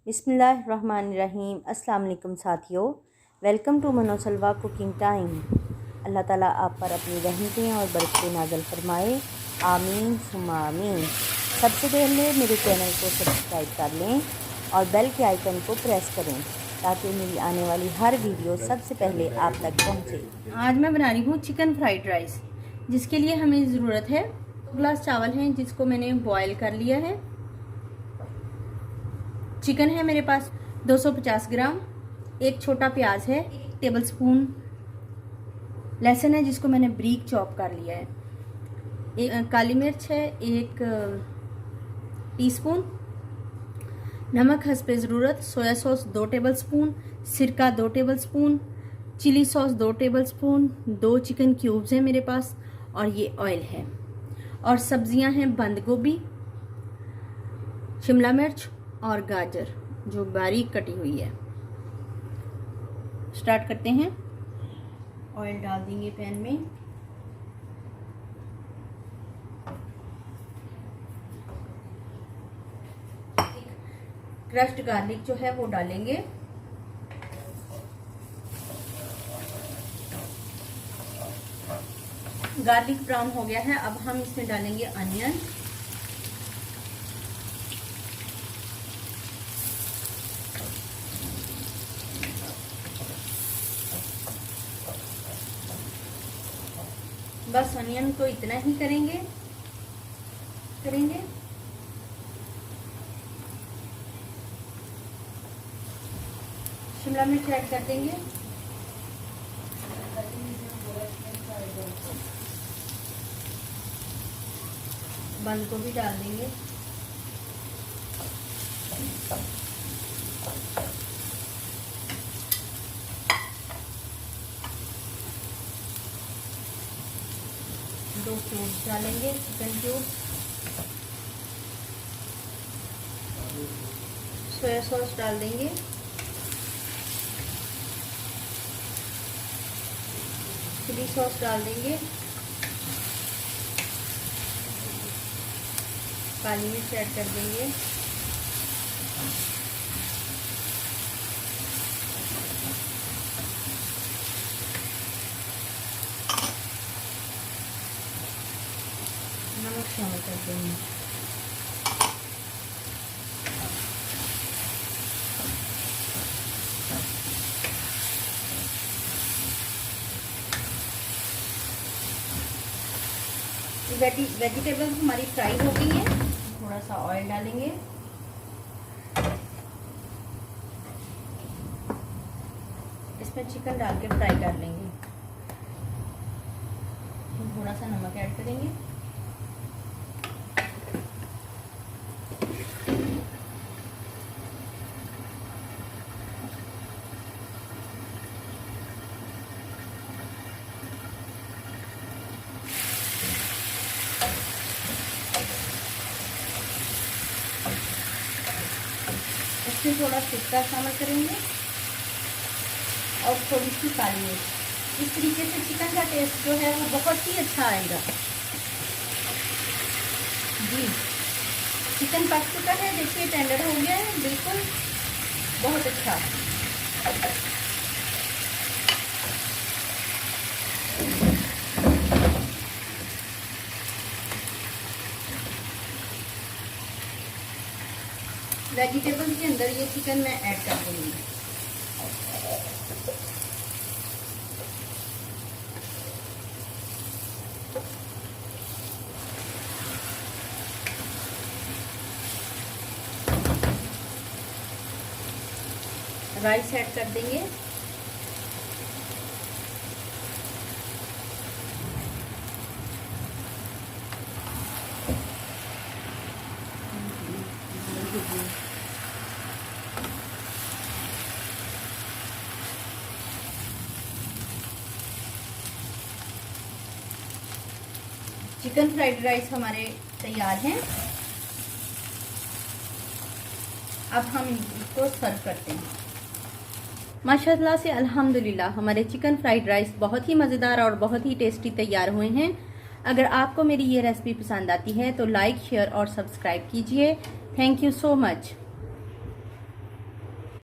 बिस्मिल्लाहिर्रहमानिर्रहीम। अस्सलाम वालेकुम साथियों, वेलकम टू मनोसलवा कुकिंग टाइम। अल्लाह ताला आप पर अपनी रहमतें और बरकतें नाज़िल फरमाए, आमीन सुम्मा आमीन। सबसे पहले मेरे चैनल को सब्सक्राइब कर लें और बेल के आइकन को प्रेस करें ताकि मेरी आने वाली हर वीडियो सबसे पहले आप तक पहुंचे। आज मैं बना रही हूँ चिकन फ्राइड राइस, जिसके लिए हमें ज़रूरत है 2 ग्लास चावल हैं जिसको मैंने बॉयल कर लिया है। चिकन है मेरे पास 250 ग्राम, एक छोटा प्याज है, 1 टेबलस्पून लहसुन है जिसको मैंने बारीक चॉप कर लिया है, एक काली मिर्च है 1 टीस्पून, नमक हस्बे ज़रूरत, सोया सॉस 2 टेबलस्पून, सिरका 2 tablespoon, chilli sauce 2 tablespoon, 2 chicken cubes हैं मेरे पास और ये ऑयल है। और सब्जियां हैं बंद गोभी, शिमला मिर्च और गाजर जो बारीक कटी हुई है। स्टार्ट करते हैं। ऑयल डाल देंगे पैन में। क्रश्ड गार्लिक जो है वो डालेंगे। गार्लिक ब्राउन हो गया है, अब हम इसमें डालेंगे अनियन, बस अनियन को इतना ही करेंगे। शिमला मिर्च ऐड कर देंगे, बंद गोभी डाल देंगे, दो क्यूब्स डालेंगे चिकन क्यूब, सोया सॉस डाल देंगे, चिली सॉस डाल देंगे, काली मिर्च ऐड कर देंगे, नमक शामिल कर देंगे, वेजिटेबल्स हमारी फ्राई हो गई है। थोड़ा सा ऑयल डालेंगे, इसमें चिकन डाल के फ्राई कर लेंगे। थोड़ा सा नमक ऐड करेंगे, इसमें थोड़ा सिरका शामिल करेंगे और थोड़ी सी काली मिर्च। इस तरीके से चिकन का टेस्ट जो है वो बहुत ही अच्छा आएगा। जी, चिकन पक चुका है, देखिए टेंडर हो गया है बिल्कुल, बहुत अच्छा। वेजिटेबल के अंदर ये चिकन मैं ऐड कर दूंगी। राइस ऐड कर देंगे, चिकन फ्राइड राइस हमारे तैयार हैं। अब हम इसको सर्व करते हैं। माशाल्लाह से अल्हम्दुलिल्लाह हमारे चिकन फ्राइड राइस बहुत ही मज़ेदार और बहुत ही टेस्टी तैयार हुए हैं। अगर आपको मेरी ये रेसिपी पसंद आती है तो लाइक, शेयर और सब्सक्राइब कीजिए। Thank you so much.